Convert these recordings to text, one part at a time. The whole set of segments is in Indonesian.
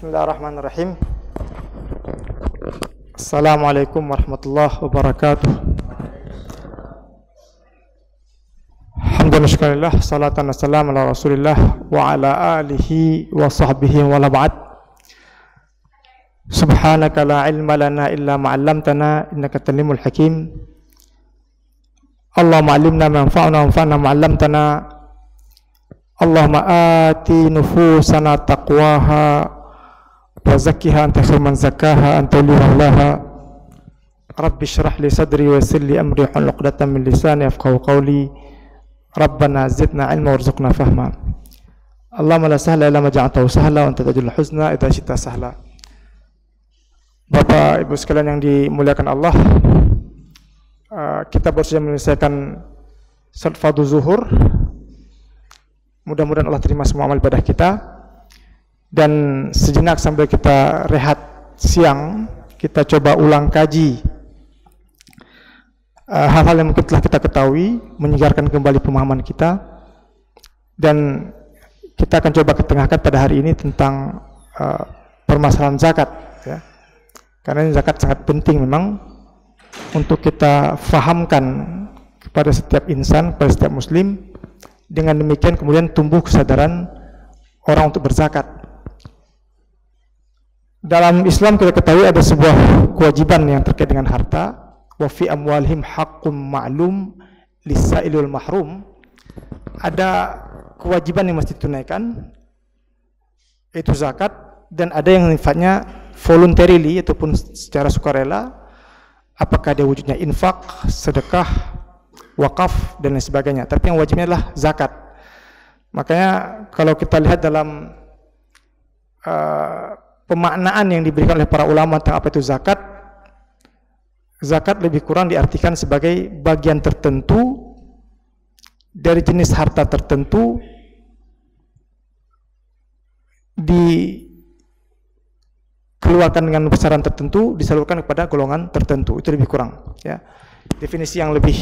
Bismillahirrahmanirrahim. Assalamualaikum warahmatullahi wabarakatuh. Alhamdulillah, salatan wassalamu ala Rasulillah wa ala alihi wa sahbihi wa la ba'd. Subhanaka la ilma lana illa ma 'allamtana innaka talimul hakim. Allahumma 'allimna ma yanfa'una wanfa'na ma 'allamtana. Allahumma ati nufusana taqwaha wa zakkiha anta khairu man zakkaha anta waliyyuha. Rabbi shrah li sadri wa yassir li amri wahlul 'uqdatam min lisani yafqahu qawli. Rabbana zidna ilma warzuqna fahma. Allahumma la sahla illa ma ja'altahu sahla wa anta taj'alul huzna idza syi'ta sahla. Bapak Ibu sekalian yang dimuliakan Allah, kita baru saja menyelesaikan salat fardhu zuhur. Mudah-mudahan Allah terima semua amal ibadah kita. Dan sejenak sambil kita rehat siang, kita coba ulang kaji hal-hal yang mungkin telah kita ketahui, menyegarkan kembali pemahaman kita. Dan kita akan coba ketengahkan pada hari ini tentang permasalahan zakat, ya. Karena zakat sangat penting memang untuk kita fahamkan kepada setiap insan, kepada setiap muslim. Dengan demikian kemudian tumbuh kesadaran orang untuk berzakat. Dalam Islam kita ketahui ada sebuah kewajiban yang terkait dengan harta. Wa fi amwalihim haqqum ma'lum lis-sa'il wal mahrum. Ada kewajiban yang mesti ditunaikan, itu zakat, dan ada yang sifatnya voluntarily ataupun secara sukarela. Apakah dia wujudnya infak, sedekah, wakaf dan lain sebagainya. Tapi yang wajibnya adalah zakat. Makanya kalau kita lihat dalam pemaknaan yang diberikan oleh para ulama tentang apa itu zakat, zakat lebih kurang diartikan sebagai bagian tertentu dari jenis harta tertentu dikeluarkan dengan besaran tertentu, disalurkan kepada golongan tertentu. Itu lebih kurang, ya. Definisi yang lebih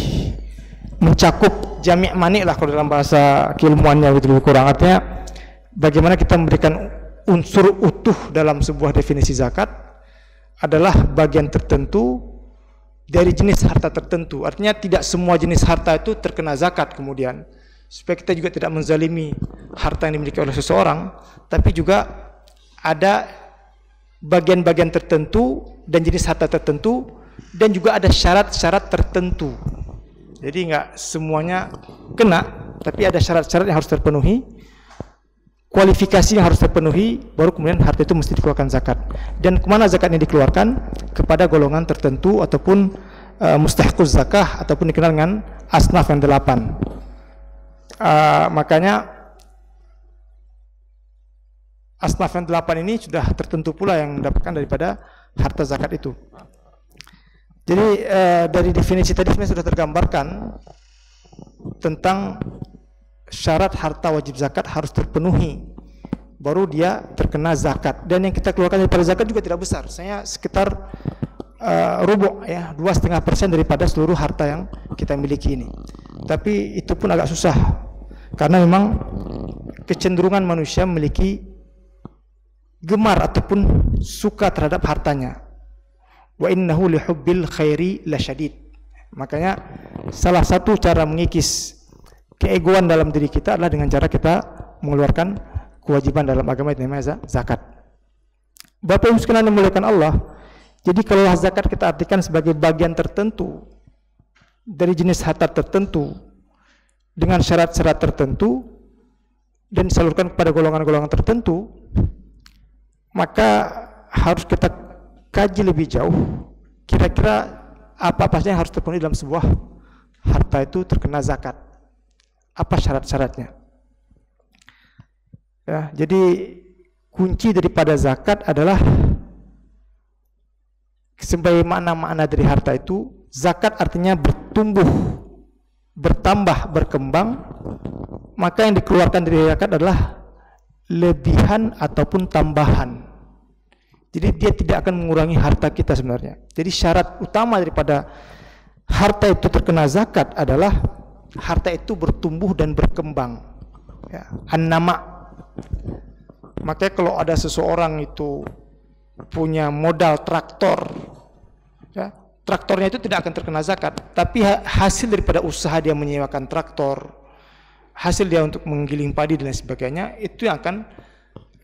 mencakup jami' mani lah kalau dalam bahasa keilmuannya, itu lebih kurang. Artinya bagaimana kita memberikan unsur utuh dalam sebuah definisi zakat adalah bagian tertentu dari jenis harta tertentu. Artinya tidak semua jenis harta itu terkena zakat kemudian. Supaya kita juga tidak menzalimi harta yang dimiliki oleh seseorang, tapi juga ada bagian-bagian tertentu dan jenis harta tertentu, dan juga ada syarat-syarat tertentu. Jadi enggak semuanya kena, tapi ada syarat-syarat yang harus terpenuhi, kualifikasi yang harus terpenuhi, baru kemudian harta itu mesti dikeluarkan zakat. Dan kemana zakatnya dikeluarkan? Kepada golongan tertentu ataupun mustahiquz zakah, ataupun dikenal dengan asnaf yang 8. Makanya asnaf yang 8 ini sudah tertentu pula yang mendapatkan daripada harta zakat itu. Jadi dari definisi tadi sebenarnya sudah tergambarkan tentang syarat harta wajib zakat harus terpenuhi, baru dia terkena zakat. Dan yang kita keluarkan daripada zakat juga tidak besar, saya sekitar rubu', ya, 2,5% daripada seluruh harta yang kita miliki ini. Tapi itu pun agak susah, karena memang kecenderungan manusia memiliki gemar ataupun suka terhadap hartanya. Wa innahu lihubbil khairi lasyadid. Makanya salah satu cara mengikis keegoan dalam diri kita adalah dengan cara kita mengeluarkan kewajiban dalam agama yang namanya zakat. Bapak Ibu sekalian yang dimuliakan Allah, jadi kalau zakat kita artikan sebagai bagian tertentu dari jenis harta tertentu dengan syarat-syarat tertentu dan disalurkan kepada golongan-golongan tertentu, maka harus kita kaji lebih jauh kira-kira apa-apa saja yang harus terpenuhi dalam sebuah harta itu terkena zakat. Apa syarat-syaratnya? Ya, jadi kunci daripada zakat adalah sebagai makna-makna dari harta itu, zakat artinya bertumbuh, bertambah, berkembang. Maka yang dikeluarkan dari zakat adalah lebihan ataupun tambahan. Jadi dia tidak akan mengurangi harta kita sebenarnya. Jadi syarat utama daripada harta itu terkena zakat adalah harta itu bertumbuh dan berkembang, ya, an-nama. Makanya kalau ada seseorang itu punya modal traktor, ya, traktornya itu tidak akan terkena zakat, tapi hasil daripada usaha dia menyewakan traktor, hasil dia untuk menggiling padi dan lain sebagainya, itu yang akan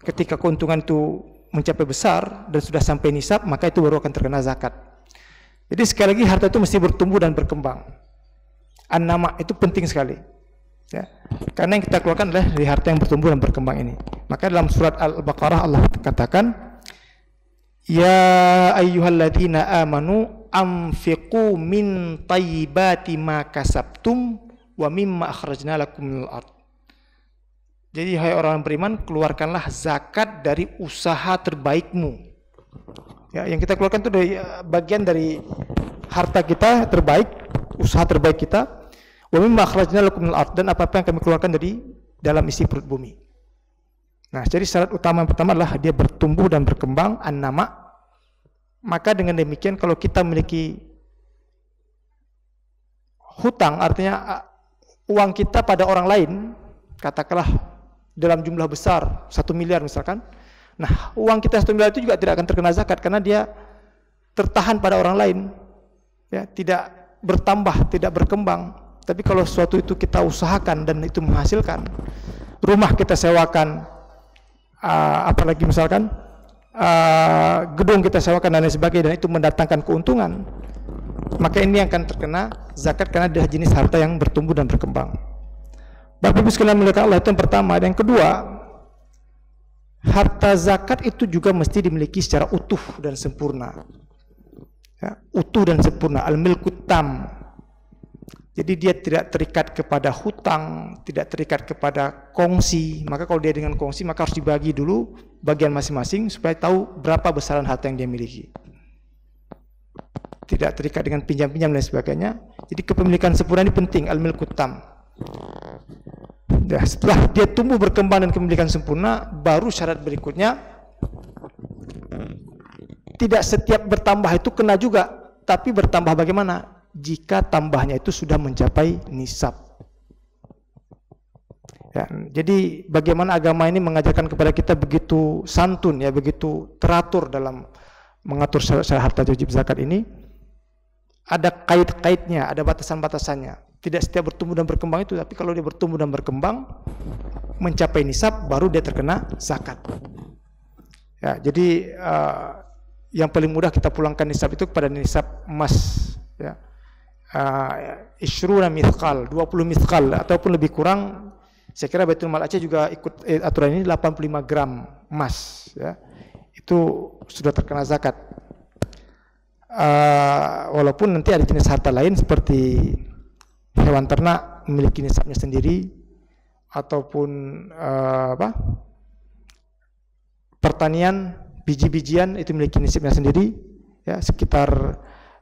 ketika keuntungan itu mencapai besar dan sudah sampai nisab, maka itu baru akan terkena zakat. Jadi sekali lagi harta itu mesti bertumbuh dan berkembang. An-nama itu penting sekali, ya. Karena yang kita keluarkan adalah dari harta yang bertumbuh dan berkembang ini. Maka dalam surat Al-Baqarah Allah katakan, ya ayyuhalladzina amanu anfiqu min thayyibati ma kasabtum wa mimma akhrajna lakum minal ard. Jadi hai orang beriman, keluarkanlah zakat dari usaha terbaikmu. Ya, yang kita keluarkan itu dari bagian dari harta kita terbaik, usaha terbaik kita. Wa mimma akhrajna lakum minal ard, dan apa-apa yang kami keluarkan dari dalam isi perut bumi. Nah, jadi syarat utama yang pertama adalah dia bertumbuh dan berkembang, an-nama. Maka dengan demikian kalau kita memiliki hutang, artinya uang kita pada orang lain, katakanlah dalam jumlah besar 1 miliar misalkan. Nah, uang kita 1 miliar itu juga tidak akan terkena zakat karena dia tertahan pada orang lain, ya, tidak bertambah, tidak berkembang. Tapi kalau sesuatu itu kita usahakan dan itu menghasilkan, rumah kita sewakan, apalagi misalkan gedung kita sewakan dan lain sebagainya, dan itu mendatangkan keuntungan, maka ini akan terkena zakat karena dia jenis harta yang bertumbuh dan berkembang. Bapak Ibu sekalian muliakan Allah, itu yang pertama. Dan yang kedua, harta zakat itu juga mesti dimiliki secara utuh dan sempurna, ya, utuh dan sempurna, al-milkut tam. Jadi dia tidak terikat kepada hutang, tidak terikat kepada kongsi. Maka kalau dia dengan kongsi, maka harus dibagi dulu bagian masing-masing supaya tahu berapa besaran harta yang dia miliki. Tidak terikat dengan pinjam-pinjam dan sebagainya. Jadi kepemilikan sempurna ini penting, al-milkut tam. Nah, setelah dia tumbuh berkembang dan kepemilikan sempurna, baru syarat berikutnya, tidak setiap bertambah itu kena juga, tapi bertambah bagaimana? Jika tambahnya itu sudah mencapai nisab. Ya, jadi bagaimana agama ini mengajarkan kepada kita begitu santun, ya, begitu teratur dalam mengatur syarat harta wajib zakat ini. Ada kait-kaitnya, ada batasan-batasannya. Tidak setiap bertumbuh dan berkembang itu, tapi kalau dia bertumbuh dan berkembang mencapai nisab, baru dia terkena zakat. Ya, jadi yang paling mudah kita pulangkan nisab itu kepada nisab emas, ya. Ishruna mithqal, 20 mithqal ataupun lebih kurang. Saya kira Baitul Mal Aceh juga ikut aturan ini, 85 gram emas, ya. Itu sudah terkena zakat. Walaupun nanti ada jenis harta lain seperti hewan ternak memiliki nisabnya sendiri, ataupun pertanian, biji-bijian itu memiliki nisabnya sendiri, ya, sekitar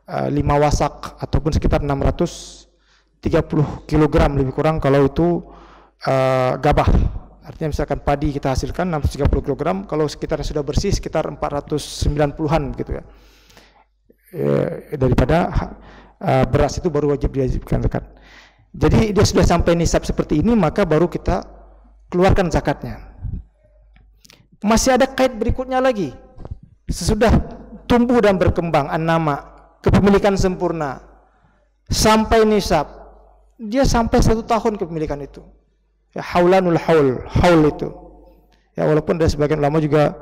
5 wasak ataupun sekitar 630 kg lebih kurang kalau itu gabah. Artinya misalkan padi kita hasilkan 630 kg, kalau sekitarnya sudah bersih sekitar 490-an gitu, ya. Daripada beras itu baru wajib diwajibkan zakat. Jadi dia sudah sampai nisab seperti ini, maka baru kita keluarkan zakatnya. Masih ada kait berikutnya lagi. Sesudah tumbuh dan berkembang, an-nama, kepemilikan sempurna, sampai nisab, dia sampai 1 tahun kepemilikan itu, ya, haulanul haul itu, ya, walaupun ada sebagian ulama juga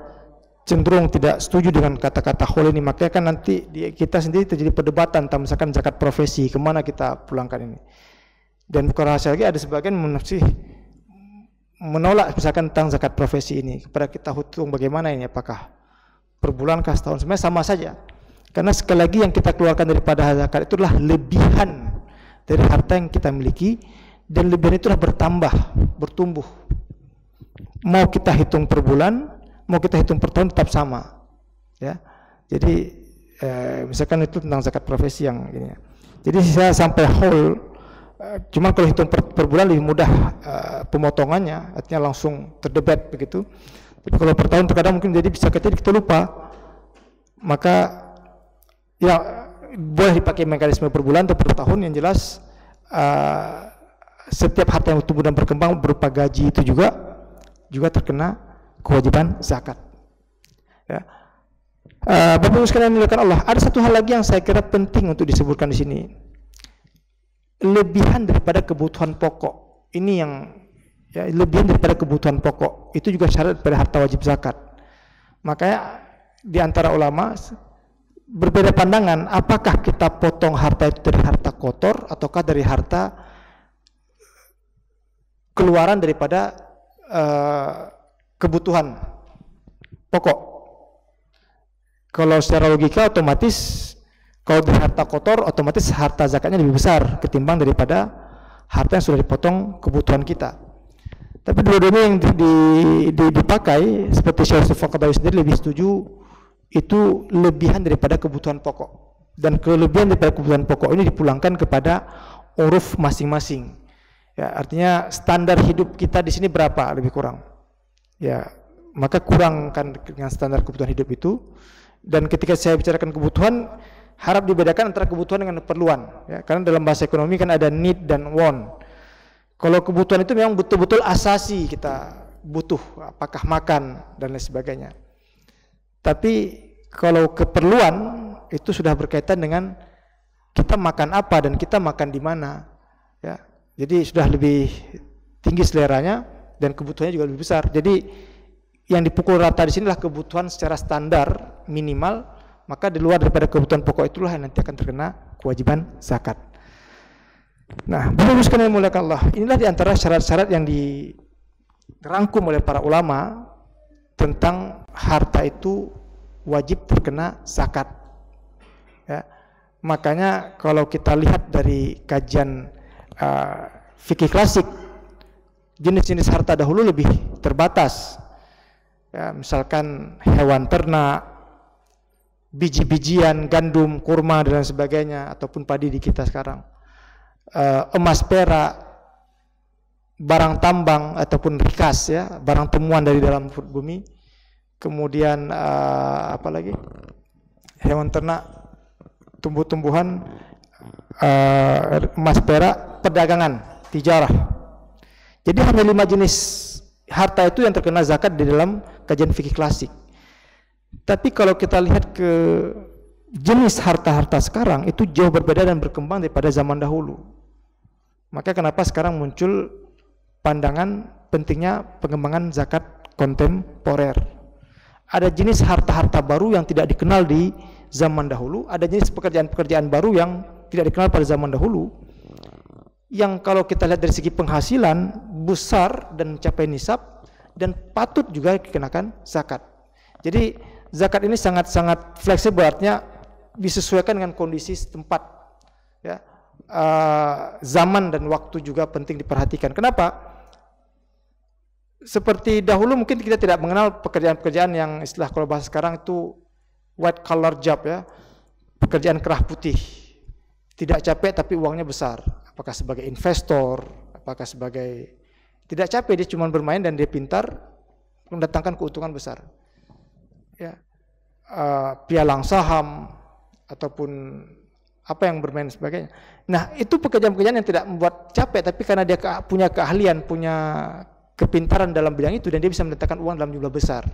cenderung tidak setuju dengan kata-kata haul ini, makanya kan nanti kita sendiri terjadi perdebatan tentang misalkan zakat profesi, kemana kita pulangkan ini. Dan bukan rahasia lagi, ada sebagian menolak misalkan tentang zakat profesi ini, kepada kita hitung bagaimana ini, apakah per bulan kah setahun. Sebenarnya sama saja. Karena sekali lagi yang kita keluarkan daripada zakat itu adalah lebihan dari harta yang kita miliki, dan lebihan itu adalah bertambah, bertumbuh. Mau kita hitung per bulan, mau kita hitung per tahun tetap sama, ya. Jadi misalkan itu tentang zakat profesi yang ini. Jadi saya sampai whole, cuma kalau hitung per bulan lebih mudah pemotongannya, artinya langsung terdebet begitu. Tapi kalau per tahun terkadang mungkin jadi bisa kita lupa, maka ya boleh dipakai mekanisme per bulan atau per tahun. Yang jelas setiap harta yang tumbuh dan berkembang berupa gaji itu juga terkena kewajiban zakat. Ya. Bapak Ibu sekalian dimuliakan Allah, ada satu hal lagi yang saya kira penting untuk disebutkan di sini. Lebihan daripada kebutuhan pokok. Ini yang ya, lebihan daripada kebutuhan pokok itu juga syarat pada harta wajib zakat. Makanya di antara ulama berbeda pandangan, apakah kita potong harta itu dari harta kotor ataukah dari harta keluaran daripada kebutuhan pokok. Kalau secara logika otomatis kalau dari harta kotor otomatis harta zakatnya lebih besar ketimbang daripada harta yang sudah dipotong kebutuhan kita. Tapi dua-duanya yang dipakai seperti Syekh Yusuf Al-Qaradawi sendiri lebih setuju itu lebihan daripada kebutuhan pokok, dan kelebihan daripada kebutuhan pokok ini dipulangkan kepada uruf masing-masing. Ya, artinya standar hidup kita di sini berapa lebih kurang. Ya, maka kurangkan dengan standar kebutuhan hidup itu. Dan ketika saya bicarakan kebutuhan, harap dibedakan antara kebutuhan dengan keperluan. Ya, karena dalam bahasa ekonomi kan ada need dan want. Kalau kebutuhan itu memang betul-betul asasi kita butuh, apakah makan dan lain sebagainya. Tapi kalau keperluan itu sudah berkaitan dengan kita makan apa dan kita makan di mana. Ya, jadi sudah lebih tinggi seleranya dan kebutuhannya juga lebih besar. Jadi yang dipukul rata di sinilah kebutuhan secara standar minimal, maka di luar daripada kebutuhan pokok itulah yang nanti akan terkena kewajiban zakat. Nah, Bapak sekalian dimuliakan Allah, inilah di antara syarat-syarat yang dirangkum oleh para ulama tentang harta itu wajib terkena zakat. Ya, makanya kalau kita lihat dari kajian fikih klasik, jenis-jenis harta dahulu lebih terbatas. Ya, misalkan hewan ternak, biji-bijian, gandum, kurma dan lain sebagainya, ataupun padi di kita sekarang, emas, perak, barang tambang ataupun rikas, ya, barang temuan dari dalam bumi. Kemudian apa lagi? Hewan ternak, tumbuh-tumbuhan, emas, perak, perdagangan, tijarah. Jadi hanya 5 jenis harta itu yang terkena zakat di dalam kajian fikih klasik. Tapi kalau kita lihat ke jenis harta-harta sekarang itu jauh berbeda dan berkembang daripada zaman dahulu. Maka kenapa sekarang muncul pandangan pentingnya pengembangan zakat kontemporer. Ada jenis harta-harta baru yang tidak dikenal di zaman dahulu, ada jenis pekerjaan-pekerjaan baru yang tidak dikenal pada zaman dahulu, yang kalau kita lihat dari segi penghasilan besar dan mencapai nisab dan patut juga dikenakan zakat. Jadi zakat ini sangat-sangat fleksibel, artinya disesuaikan dengan kondisi setempat. Ya, zaman dan waktu juga penting diperhatikan. Kenapa? Seperti dahulu mungkin kita tidak mengenal pekerjaan-pekerjaan yang istilah kalau bahasa sekarang itu white collar job, ya, pekerjaan kerah putih, tidak capek tapi uangnya besar. Apakah sebagai investor, apakah sebagai tidak capek, dia cuma bermain dan dia pintar mendatangkan keuntungan besar. Ya, pialang saham ataupun apa yang bermain sebagainya. Nah, itu pekerjaan-pekerjaan yang tidak membuat capek, tapi karena dia punya keahlian, punya kepintaran dalam bidang itu dan dia bisa mendatangkan uang dalam jumlah besar.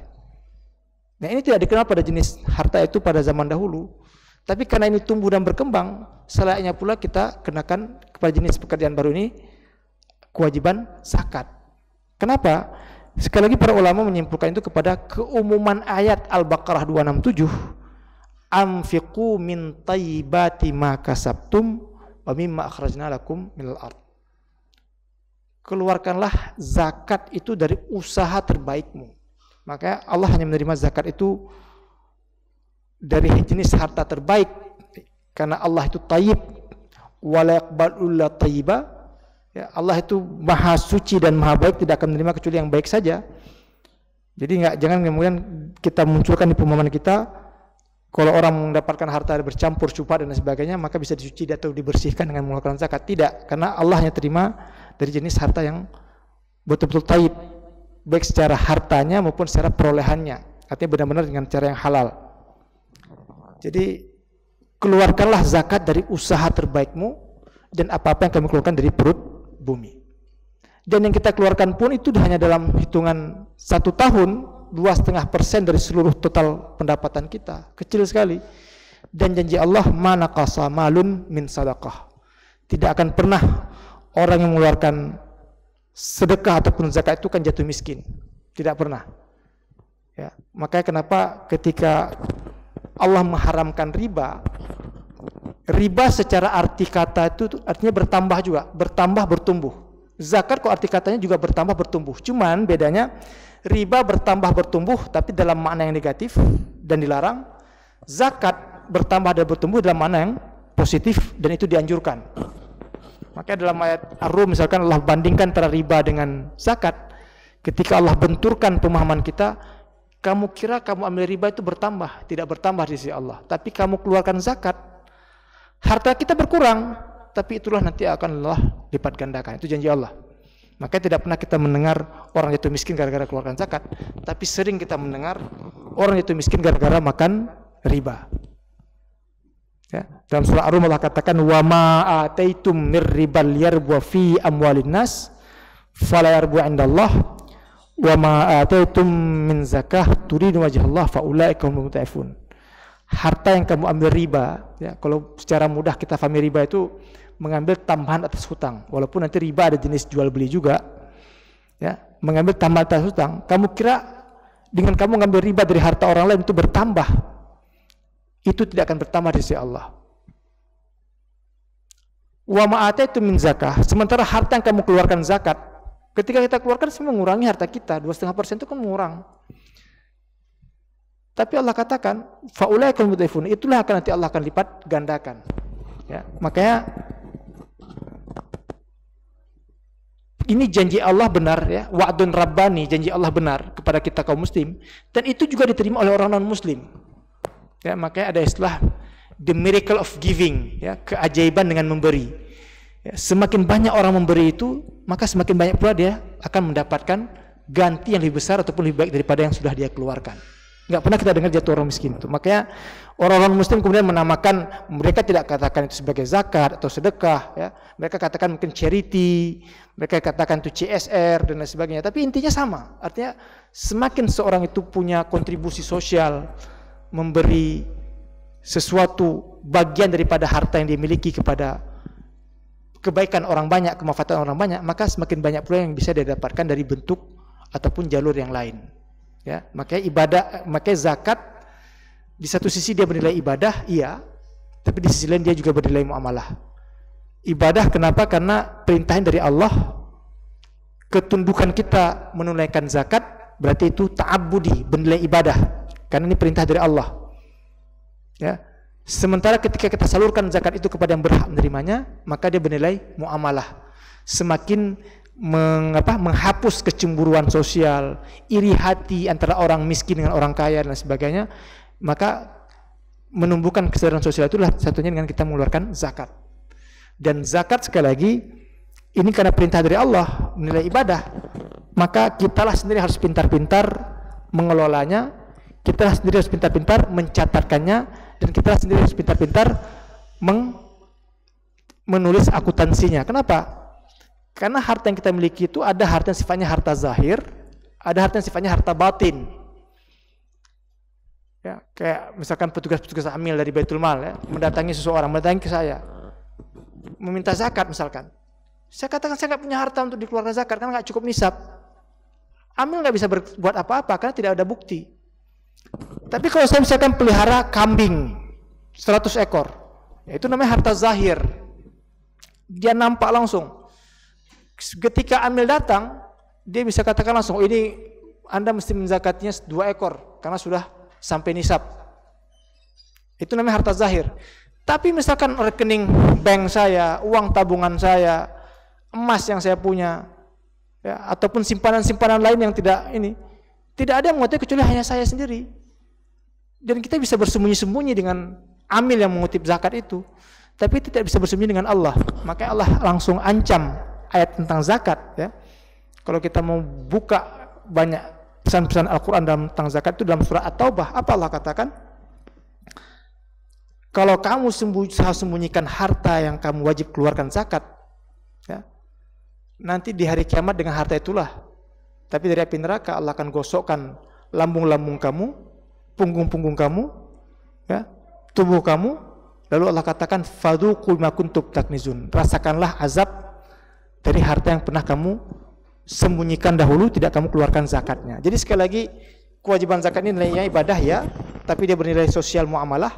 Nah, ini tidak dikenal pada jenis harta itu pada zaman dahulu. Tapi karena ini tumbuh dan berkembang, selayaknya pula kita kenakan kepada jenis pekerjaan baru ini kewajiban zakat. Kenapa? Sekali lagi para ulama menyimpulkan itu kepada keumuman ayat Al-Baqarah 267, anfiqu min thayyibati ma kasabtum wa mimma akhrajna lakum minal ard. Keluarkanlah zakat itu dari usaha terbaikmu. Maka Allah hanya menerima zakat itu dari jenis harta terbaik, karena Allah itu thayyib wa la yaqbalu illa thayyiba. Ya, Allah itu maha suci dan maha baik, tidak akan menerima kecuali yang baik saja. Jadi jangan kemudian kita munculkan di pemahaman kita kalau orang mendapatkan harta bercampur syubhat dan sebagainya maka bisa disuci atau dibersihkan dengan mengeluarkan zakat. Tidak, karena Allah hanya terima dari jenis harta yang betul-betul thayyib, baik secara hartanya maupun secara perolehannya, artinya benar-benar dengan cara yang halal. Jadi keluarkanlah zakat dari usaha terbaikmu dan apa-apa yang kami keluarkan dari perut bumi. Dan yang kita keluarkan pun itu hanya dalam hitungan 1 tahun 2,5% dari seluruh total pendapatan kita, kecil sekali. Dan janji Allah, ma naqasa malun min sadaqah. Tidak akan pernah orang yang mengeluarkan sedekah ataupun zakat itu kan jatuh miskin. Tidak pernah. Ya, makanya kenapa ketika Allah mengharamkan riba, riba secara arti kata itu artinya bertambah juga, bertambah bertumbuh. Zakat kok arti katanya juga bertambah bertumbuh. Cuman bedanya riba bertambah bertumbuh tapi dalam makna yang negatif dan dilarang. Zakat bertambah dan bertumbuh dalam makna yang positif dan itu dianjurkan. Makanya dalam ayat Ar-Rum misalkan Allah bandingkan antara riba dengan zakat. Ketika Allah benturkan pemahaman kita, kamu kira kamu ambil riba itu bertambah, tidak bertambah di sisi Allah. Tapi kamu keluarkan zakat, harta kita berkurang, tapi itulah nanti akan Allah lipat gandakan. Itu janji Allah. Makanya tidak pernah kita mendengar orang jatuh miskin gara-gara keluarkan zakat, tapi sering kita mendengar orang jatuh miskin gara-gara makan riba. Ya, dalam surah Ar-Rum Allah katakan wa ma ataitum mir ribal yarbu fi amwalin nas fala yarbu indallah wa ma ataitum min zakah turidu wajhallah fa ulaika humul mutaifun. Harta yang kamu ambil riba, ya, kalau secara mudah kita pahami riba itu mengambil tambahan atas hutang, walaupun nanti riba ada jenis jual beli juga, ya, mengambil tambahan atas hutang. Kamu kira dengan kamu mengambil riba dari harta orang lain itu bertambah? Itu tidak akan bertambah di sisi Allah. Wa ma ataitum min zakah, sementara harta yang kamu keluarkan zakat, ketika kita keluarkan semua mengurangi harta kita, 2,5% itu kan mengurang. Tapi Allah katakan faulaikal mudhaifun, itulah akan nanti Allah akan lipat gandakan. Ya, makanya ini janji Allah benar, ya, wa'dun rabbani, janji Allah benar kepada kita kaum muslim, dan itu juga diterima oleh orang non muslim. Ya, makanya ada istilah the miracle of giving, ya, keajaiban dengan memberi. Ya, semakin banyak orang memberi itu, maka semakin banyak pula dia akan mendapatkan ganti yang lebih besar ataupun lebih baik daripada yang sudah dia keluarkan. Enggak pernah kita dengar jatuh orang miskin itu. Makanya orang-orang muslim kemudian menamakan, mereka tidak katakan itu sebagai zakat atau sedekah, ya. Mereka katakan mungkin charity, mereka katakan itu CSR dan lain sebagainya. Tapi intinya sama. Artinya semakin seorang itu punya kontribusi sosial, memberi sesuatu bagian daripada harta yang dimiliki kepada kebaikan orang banyak, kemanfaatan orang banyak, maka semakin banyak pula yang bisa dia dapatkan dari bentuk ataupun jalur yang lain. Ya, makanya ibadah, makanya zakat di satu sisi dia bernilai ibadah, iya, tapi di sisi lain dia juga bernilai muamalah. Ibadah kenapa? Karena perintahan dari Allah, ketundukan kita menunaikan zakat berarti itu ta'abbudi, bernilai ibadah. Karena ini perintah dari Allah. Ya. Sementara ketika kita salurkan zakat itu kepada yang berhak menerimanya, maka dia bernilai muamalah. Semakin menghapus kecemburuan sosial, iri hati antara orang miskin dengan orang kaya dan sebagainya, maka menumbuhkan kesadaran sosial itulah satunya dengan kita mengeluarkan zakat. Dan zakat sekali lagi ini karena perintah dari Allah, menilai ibadah, maka kitalah sendiri harus pintar-pintar mengelolanya. Kita sendiri harus pintar-pintar mencatatkannya, dan kita sendiri harus pintar-pintar menulis akuntansinya. Kenapa? Karena harta yang kita miliki itu ada harta yang sifatnya harta zahir, ada harta yang sifatnya harta batin. Ya, kayak misalkan petugas-petugas amil dari Baitul Mal, ya, mendatangi seseorang, mendatangi ke saya, meminta zakat misalkan. Saya katakan saya nggak punya harta untuk dikeluarkan zakat karena nggak cukup nisab. Amil nggak bisa berbuat apa-apa karena tidak ada bukti. Tapi kalau saya misalkan pelihara kambing 100 ekor, ya itu namanya harta zahir. Dia nampak langsung. Ketika amil datang, dia bisa katakan langsung, oh ini Anda mesti menzakatnya 2 ekor karena sudah sampai nisab. Itu namanya harta zahir. Tapi misalkan rekening bank saya, uang tabungan saya, emas yang saya punya, ya, ataupun simpanan-simpanan lain yang tidak ada yang mengetahui kecuali hanya saya sendiri. Dan kita bisa bersembunyi-sembunyi dengan amil yang mengutip zakat itu, tapi tidak bisa bersembunyi dengan Allah. Makanya Allah langsung ancam ayat tentang zakat, ya. Kalau kita mau buka banyak pesan-pesan Al-Quran tentang zakat itu dalam surah At-Taubah, apa Allah katakan? Kalau kamu sembunyikan harta yang kamu wajib keluarkan zakat, ya, nanti di hari kiamat dengan harta itulah, tapi dari api neraka Allah akan gosokkan lambung-lambung kamu, punggung-punggung kamu, ya, tubuh kamu. Lalu Allah katakan fadzuqu ma kuntum taknizun. Rasakanlah azab dari harta yang pernah kamu sembunyikan dahulu, tidak kamu keluarkan zakatnya. Jadi sekali lagi, kewajiban zakat ini nilainya ibadah ya, tapi dia bernilai sosial muamalah.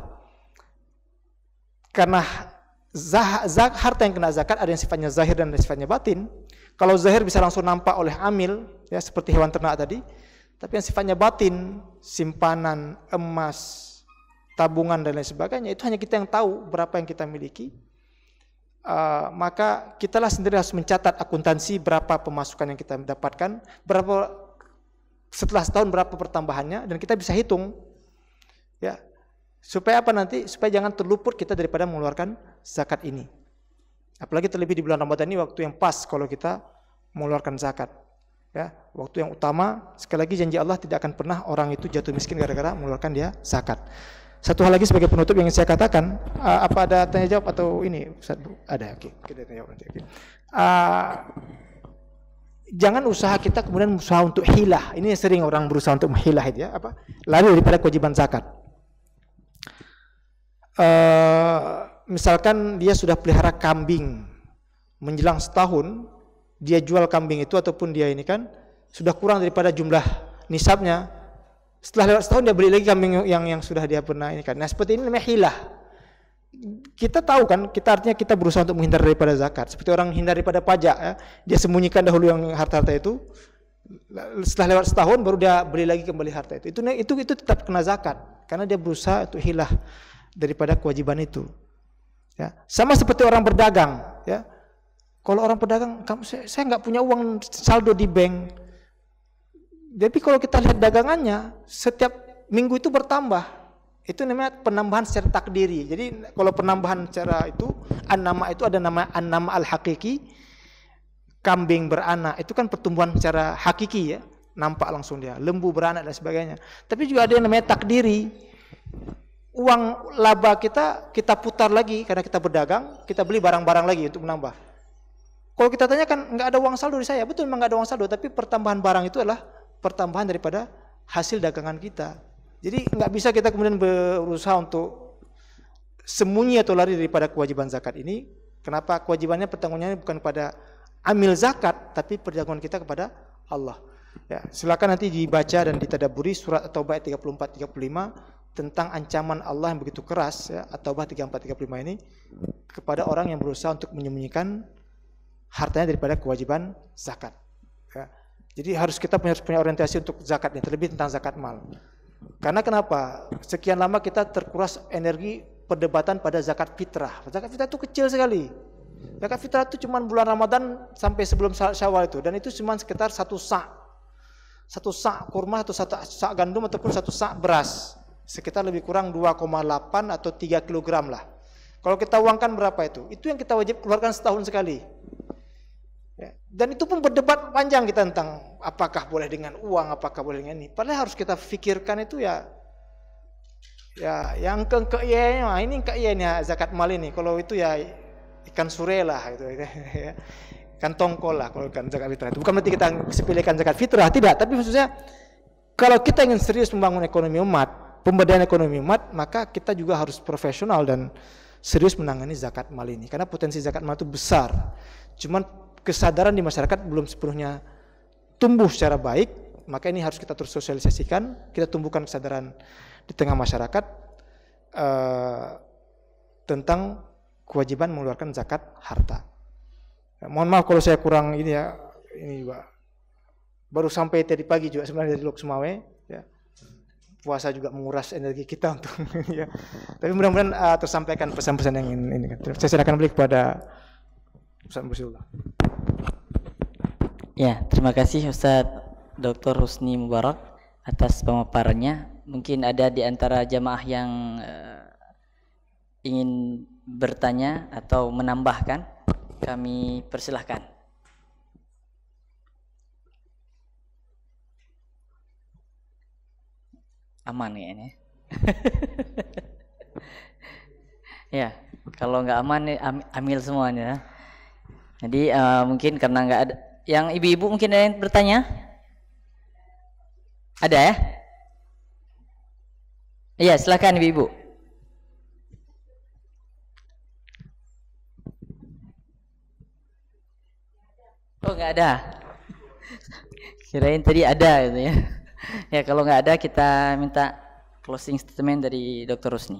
Karena harta yang kena zakat ada yang sifatnya zahir dan ada yang sifatnya batin. Kalau zahir bisa langsung nampak oleh amil, ya seperti hewan ternak tadi. Tapi yang sifatnya batin, simpanan, emas, tabungan dan lain sebagainya, itu hanya kita yang tahu berapa yang kita miliki. Maka kitalah sendiri harus mencatat akuntansi berapa pemasukan yang kita dapatkan, berapa setelah setahun berapa pertambahannya, dan kita bisa hitung, ya, supaya apa nanti, supaya jangan terluput kita daripada mengeluarkan zakat ini. Apalagi terlebih di bulan Ramadan ini waktu yang pas kalau kita mengeluarkan zakat, ya, waktu yang utama. Sekali lagi janji Allah tidak akan pernah orang itu jatuh miskin gara-gara mengeluarkan dia zakat. Satu hal lagi sebagai penutup yang saya katakan, apa ada tanya jawab atau ini? Ada, oke. Kita tanya jawab nanti. Okay. Jangan usaha kita kemudian usaha untuk hilah. Ini sering orang berusaha untuk menghilah itu, ya, apa? Lari daripada kewajiban zakat. Misalkan dia sudah pelihara kambing, menjelang setahun dia jual kambing itu ataupun dia ini kan sudah kurang daripada jumlah nisabnya. Setelah lewat setahun dia beli lagi kambing yang sudah dia pernah ini kan. Nah seperti ini namanya hilah. Kita tahu kan, artinya kita berusaha untuk menghindar daripada zakat. Seperti orang hindar daripada pajak, ya. Dia sembunyikan dahulu yang harta-harta itu. Setelah lewat setahun baru dia beli lagi kembali harta itu. Itu tetap kena zakat karena dia berusaha untuk hilah daripada kewajiban itu. Ya, sama seperti orang berdagang, ya. Kalau orang berdagang, saya nggak punya uang saldo di bank. Tapi kalau kita lihat dagangannya, setiap minggu itu bertambah. Itu namanya penambahan secara takdiri. Jadi kalau penambahan secara itu, an-nama itu ada nama an-nama al-hakiki, kambing beranak, itu kan pertumbuhan secara hakiki, ya. Nampak langsung dia, lembu beranak dan sebagainya. Tapi juga ada yang namanya takdiri. Uang laba kita putar lagi karena kita berdagang, kita beli barang-barang lagi untuk menambah. Kalau kita tanyakan nggak ada uang saldo di saya, betul memang nggak ada uang saldo, tapi pertambahan barang itu adalah pertambahan daripada hasil dagangan kita. Jadi nggak bisa kita kemudian berusaha untuk sembunyi atau lari daripada kewajiban zakat ini. Kenapa? Kewajibannya pertanggungjawabannya bukan pada amil zakat, tapi pertanggungan kita kepada Allah. Ya, silakan nanti dibaca dan ditadaburi surat At-Taubah 34-35 tentang ancaman Allah yang begitu keras, ya, At-Taubah 34-35 ini kepada orang yang berusaha untuk menyembunyikan hartanya daripada kewajiban zakat. Ya. Jadi kita harus punya orientasi untuk zakat ini, terlebih tentang zakat mal. Karena kenapa? Sekian lama kita terkuras energi perdebatan pada zakat fitrah. Zakat fitrah itu kecil sekali. Zakat fitrah itu cuma bulan Ramadan sampai sebelum Syawal itu, dan itu cuma sekitar satu sak kurma atau satu sak gandum ataupun satu sak beras, sekitar lebih kurang 2,8 atau 3 kilogram lah. Kalau kita uangkan berapa itu? Itu yang kita wajib keluarkan setahun sekali. Ya. Dan itu pun berdebat panjang kita tentang apakah boleh dengan uang, apakah boleh dengan ini. Padahal harus kita pikirkan itu ya yang ke-nya, ini ke-nya zakat mal ini. Kalau itu ya ikan sure lah gitu, ya. Ikan tongkol lah kalau ikan zakat fitrah. Itu bukan berarti kita sepilihkan zakat fitrah, tidak. Tapi maksudnya kalau kita ingin serius membangun ekonomi umat, pemberdayaan ekonomi umat, maka kita juga harus profesional dan serius menangani zakat mal ini. Karena potensi zakat mal itu besar. Cuman kesadaran di masyarakat belum sepenuhnya tumbuh secara baik, maka ini harus kita terus sosialisasikan, kita tumbuhkan kesadaran di tengah masyarakat tentang kewajiban mengeluarkan zakat harta. Ya, mohon maaf kalau saya kurang ini ya, ini juga baru sampai tadi pagi juga sebenarnya dari Lok Sumawe, ya. Puasa juga menguras energi kita untuk ya. Tapi mudah-mudahan tersampaikan pesan-pesan yang ini. Saya silakan balik kepada Ustaz Musyiullah. Ya, terima kasih Ustadz Dr. Husni Mubarak atas pemaparannya. Mungkin ada di antara jamaah yang ingin bertanya atau menambahkan, kami persilahkan. Aman ya ini. Ya, kalau nggak aman nih ambil semuanya. Jadi mungkin karena nggak ada, yang ibu-ibu mungkin ada yang bertanya? Ada ya? Iya, silakan Ibu. Oh, nggak ada. Kirain tadi ada gitu ya. Ya, kalau nggak ada kita minta closing statement dari Dr. Rusni.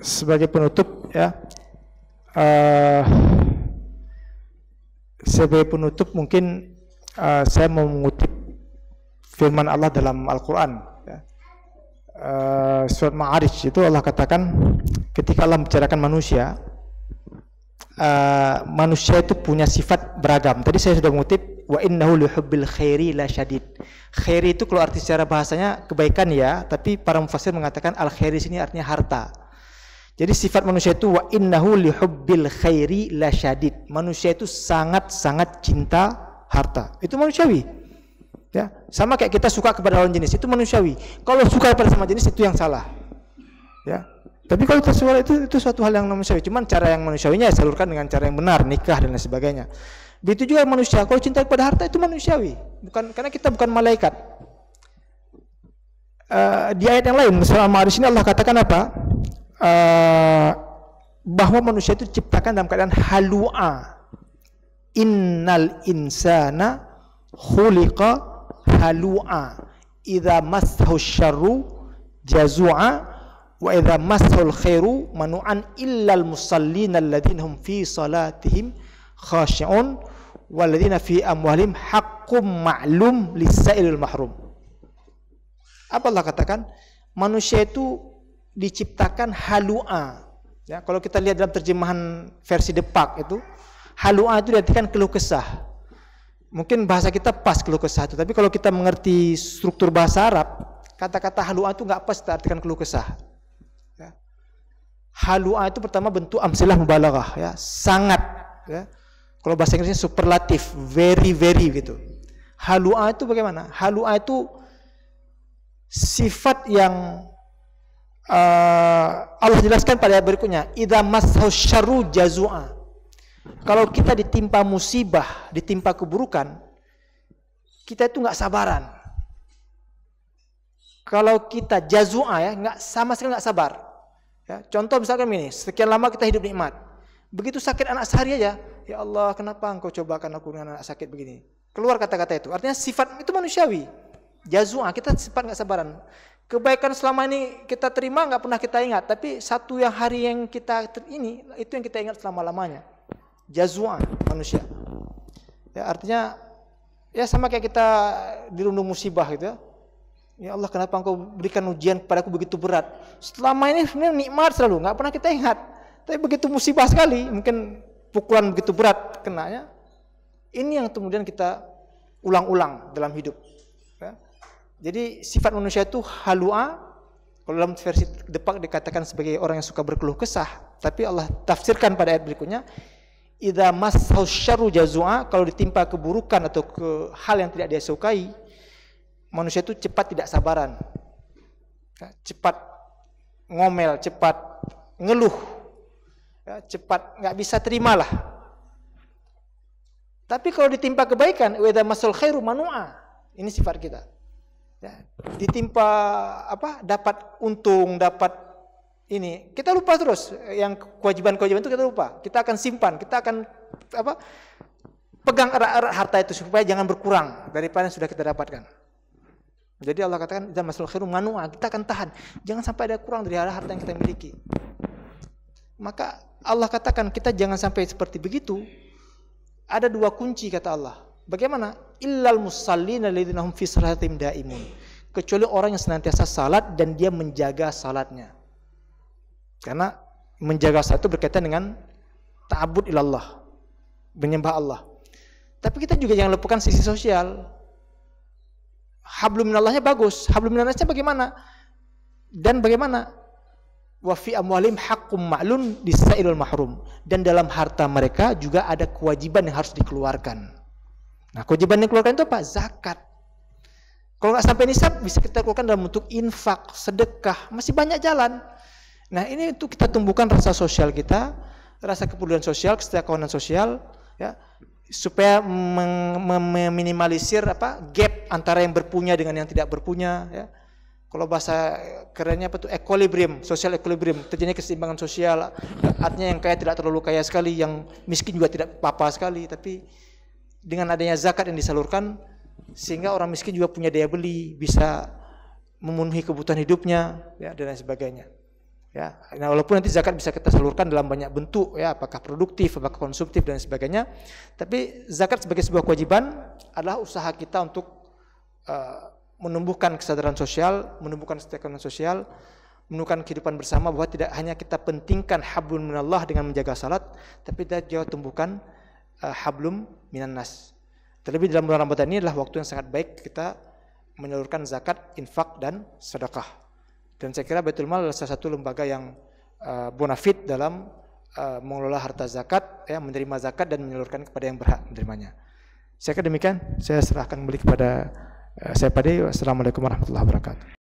Sebagai penutup ya, sebagai penutup mungkin saya mau mengutip firman Allah dalam Al-Quran ya. Surat Ma'arij itu Allah katakan ketika Allah membicarakan manusia, manusia itu punya sifat beragam. Tadi saya sudah mengutip wa innahu lihubbil khairi la syadid. Khairi itu kalau arti secara bahasanya kebaikan ya, tapi para mufassir mengatakan al khairi sini artinya harta. Jadi sifat manusia itu wa innahu lihubbil khairi la syadid. Manusia itu sangat-sangat cinta harta. Itu manusiawi. Ya, sama kayak kita suka kepada lawan jenis, itu manusiawi. Kalau suka kepada sama jenis itu yang salah. Ya. Tapi kalau tersuara itu suatu hal yang manusiawi. Cuman cara yang manusiawinya ya salurkan dengan cara yang benar, nikah dan lain sebagainya. Begitu juga manusia, kalau cinta kepada harta itu manusiawi. Bukan karena kita bukan malaikat. Di ayat yang lain, surah Al-Ma'arij ini Allah katakan apa? Bahwa manusia itu diciptakan dalam keadaan halu'a. Innal insana khuliqa halu'a. Idza massahu syarru jazu'a. Wa idza massal khairu manu'an illal musallin alladzina hum fi salatihim khashi'un walladzina fi amwalihim haqqum ma'lum lis-sa'ilil mahrum. Apa Allah katakan? Manusia itu diciptakan halu'a. Ya, kalau kita lihat dalam terjemahan versi Depak itu, halu'a itu diartikan keluh kesah. Mungkin bahasa kita pas keluh kesah itu, tapi kalau kita mengerti struktur bahasa Arab, kata-kata halu'a itu enggak pas diartikan keluh kesah. Halu'a itu pertama bentuk amsilah mubalaghah ya, sangat ya. Kalau bahasa Inggrisnya superlatif, very very gitu. Halu'a itu bagaimana? Halu'a itu sifat yang Allah jelaskan pada ayat berikutnya, idza massahu syarru jazu'a. Kalau kita ditimpa musibah, ditimpa keburukan, kita itu enggak sabaran. Kalau kita jazu'a ya, enggak sama sekali enggak sabar. Ya, contoh misalkan ini, sekian lama kita hidup nikmat. Begitu sakit anak sehari aja, ya Allah, kenapa engkau cobakan aku dengan anak sakit begini? Keluar kata-kata itu. Artinya sifat itu manusiawi. Jazu'ah, kita sifat enggak sabaran. Kebaikan selama ini kita terima enggak pernah kita ingat, tapi satu yang hari yang kita ini itu yang kita ingat selama-lamanya. Jazu'ah manusia. Ya, artinya ya sama kayak kita dirundung musibah gitu ya. Ya Allah, kenapa engkau berikan ujian kepadaku begitu berat? Selama ini sebenarnya nikmat selalu, enggak pernah kita ingat. Tapi begitu musibah sekali, mungkin pukulan begitu berat kenanya. Ini yang kemudian kita ulang-ulang dalam hidup. Ya. Jadi sifat manusia itu halu'a. Kalau dalam versi Depak dikatakan sebagai orang yang suka berkeluh kesah. Tapi Allah tafsirkan pada ayat berikutnya, idza massahu syarru jazu'a. Kalau ditimpa keburukan atau ke hal yang tidak dia sukai, manusia itu cepat tidak sabaran, cepat ngomel, cepat ngeluh, ya, cepat nggak bisa terimalah. Tapi kalau ditimpa kebaikan, wa idza masal khairu manu'a, ini sifat kita. Ya, ditimpa apa? Dapat untung, dapat ini, kita lupa terus yang kewajiban-kewajiban itu kita lupa. Kita akan simpan, kita akan apa? Pegang erat-erat harta itu supaya jangan berkurang daripada yang sudah kita dapatkan. Jadi Allah katakan idza masal khairu manu'a, kita akan tahan. Jangan sampai ada kurang dari harta yang kita miliki. Maka Allah katakan kita jangan sampai seperti begitu. Ada dua kunci kata Allah. Bagaimana? Illal musallina alladzina hum fi salatihim daimun. Kecuali orang yang senantiasa salat dan dia menjaga salatnya. Karena menjaga salat itu berkaitan dengan ta'abbud ilallah, menyembah Allah. Tapi kita juga jangan lupakan sisi sosial. Hablum minallahnya bagus, hablum minannasnya bagaimana? Dan bagaimana? Wa fi amwalihim haqqum ma'lum lis-sa'ilil mahrum. Dan dalam harta mereka juga ada kewajiban yang harus dikeluarkan. Nah, kewajiban yang dikeluarkan itu apa? Zakat. Kalau nggak sampai nisab bisa kita keluarkan dalam bentuk infak, sedekah, masih banyak jalan. Nah, ini itu kita tumbuhkan rasa sosial kita, rasa kepedulian sosial, kesetiakawanan sosial, ya. supaya meminimalisir gap antara yang berpunya dengan yang tidak berpunya, ya. Kalau bahasa kerennya equilibrium, social equilibrium, terjadinya keseimbangan sosial. Artinya yang kaya tidak terlalu kaya sekali, yang miskin juga tidak apa-apa sekali. Tapi dengan adanya zakat yang disalurkan, sehingga orang miskin juga punya daya beli, bisa memenuhi kebutuhan hidupnya, ya, dan lain sebagainya. Ya, nah walaupun nanti zakat bisa kita salurkan dalam banyak bentuk, ya, apakah produktif, apakah konsumtif dan sebagainya. Tapi zakat sebagai sebuah kewajiban adalah usaha kita untuk menumbuhkan kesadaran sosial, menumbuhkan kesadaran sosial, menumbuhkan kehidupan bersama, bahwa tidak hanya kita pentingkan hablum minallah dengan menjaga salat, tapi kita juga tumbuhkan hablum minannas. Terlebih dalam bulan Ramadan ini adalah waktu yang sangat baik kita menyalurkan zakat, infak dan sedekah. Dan saya kira Baitul Mal adalah salah satu lembaga yang bonafit dalam mengelola harta zakat, ya, menerima zakat dan menyalurkan kepada yang berhak menerimanya. Saya kira demikian, saya serahkan kembali kepada saya Pade. Wassalamualaikum warahmatullahi wabarakatuh.